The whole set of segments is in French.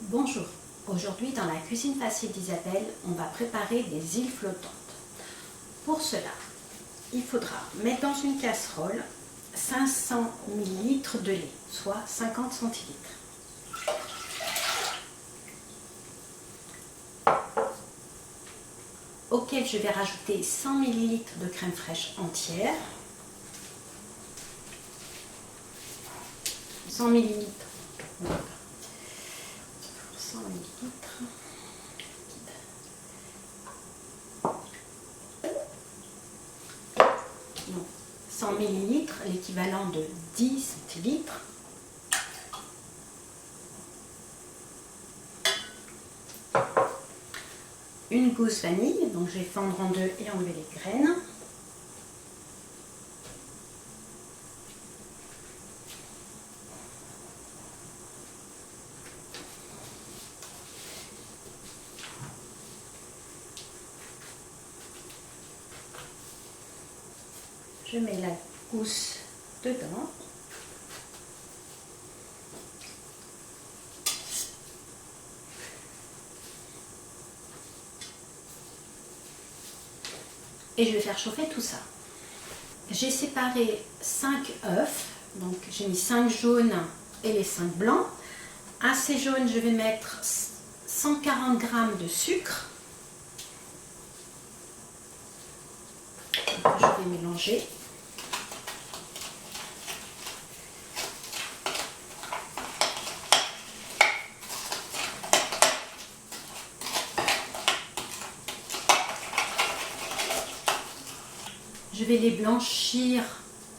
Bonjour, aujourd'hui dans la cuisine facile d'Isabelle, on va préparer des îles flottantes. Pour cela, il faudra mettre dans une casserole 500 ml de lait, soit 50 centilitres. Auquel je vais rajouter 100 ml de crème fraîche entière, 100 ml. 100 ml. 100 ml, l'équivalent de 10 centilitres. Une gousse vanille, donc je vais fendre en deux et enlever les graines. Je mets la gousse dedans. Et je vais faire chauffer tout ça. J'ai séparé 5 œufs, donc j'ai mis 5 jaunes et les 5 blancs. À ces jaunes, je vais mettre 140 g de sucre. Donc, je vais mélanger. Je vais les blanchir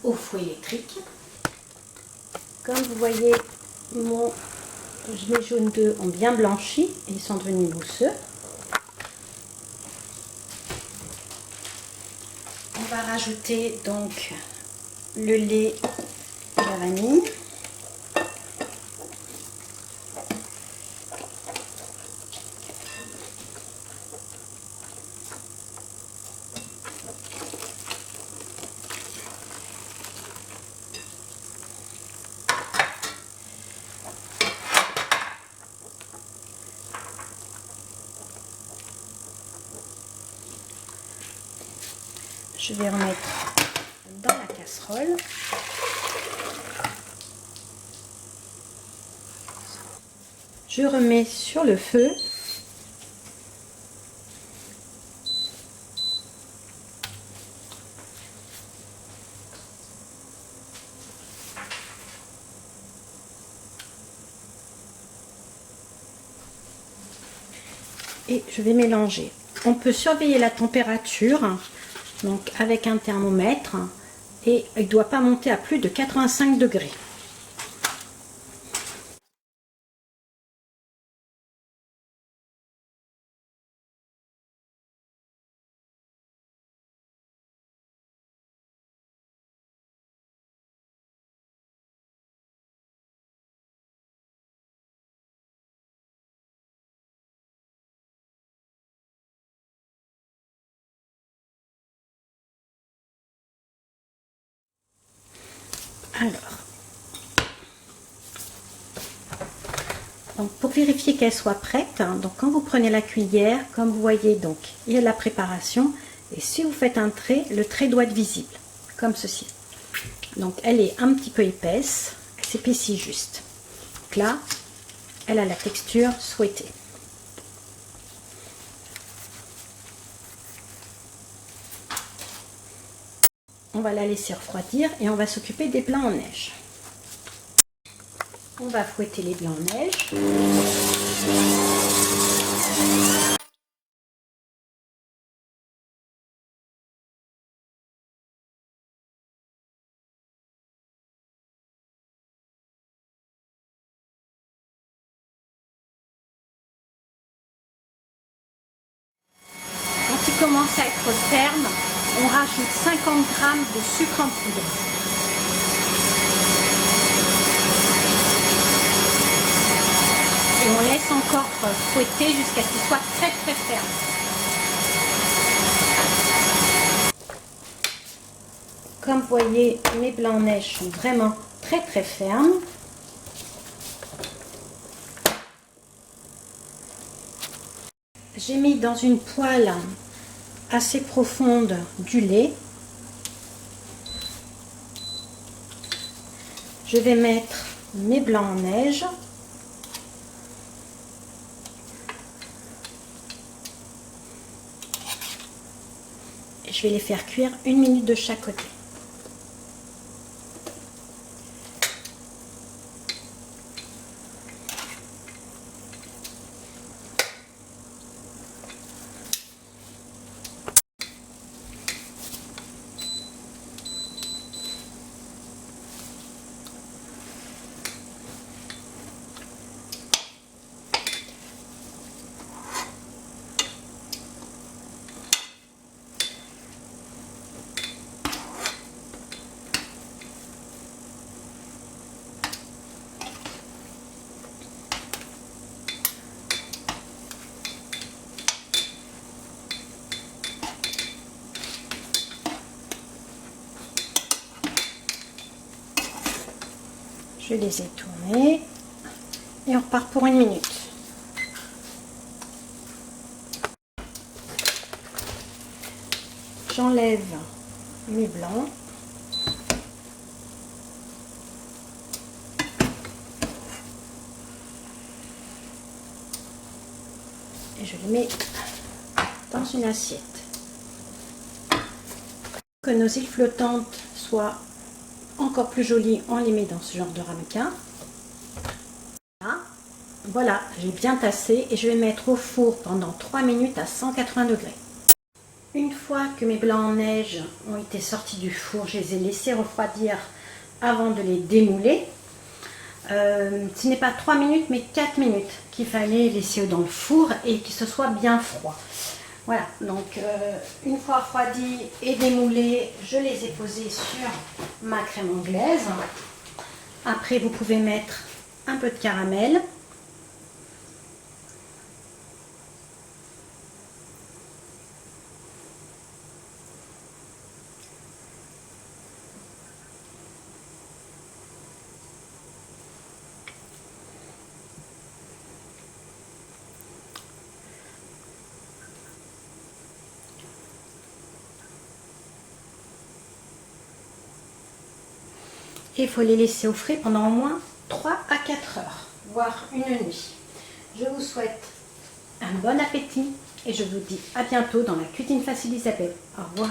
au fouet électrique. Comme vous voyez, mes jaunes d'œufs ont bien blanchi et ils sont devenus mousseux. On va rajouter donc le lait et la vanille. Je vais remettre dans la casserole. Je remets sur le feu. Et je vais mélanger. On peut surveiller la température, donc avec un thermomètre, et il ne doit pas monter à plus de 85 degrés. Alors, donc pour vérifier qu'elle soit prête, donc quand vous prenez la cuillère, comme vous voyez, donc il y a la préparation, et si vous faites un trait, le trait doit être visible, comme ceci. Donc elle est un petit peu épaisse, elle s'épaissit juste. Donc là, elle a la texture souhaitée. On va la laisser refroidir et on va s'occuper des blancs en neige. On va fouetter les blancs en neige. Quand il commence à être ferme, on rajoute 50 g de sucre en poudre. Et on laisse encore fouetter jusqu'à ce qu'il soit très très ferme. Comme vous voyez, mes blancs en neige sont vraiment très très fermes. j'ai mis dans une poêle assez profonde du lait. Je vais mettre mes blancs en neige. Et je vais les faire cuire 1 minute de chaque côté. Je les ai tournés et on repart pour 1 minute. J'enlève mes blancs. Et je les mets dans une assiette. Pour que nos îles flottantes soient encore plus jolies, on les met dans ce genre de ramequin. Voilà, j'ai bien tassé et je vais mettre au four pendant 3 minutes à 180 degrés. Une fois que mes blancs en neige ont été sortis du four, je les ai laissés refroidir avant de les démouler. Ce n'est pas 3 minutes mais 4 minutes qu'il fallait laisser dans le four et qu'il se soit bien froid. Voilà, donc une fois refroidis et démoulés, je les ai posés sur ma crème anglaise. Après, vous pouvez mettre un peu de caramel. Et il faut les laisser au frais pendant au moins 3 à 4 heures, voire une nuit. Je vous souhaite un bon appétit et je vous dis à bientôt dans la cuisine facile Isabelle. Au revoir.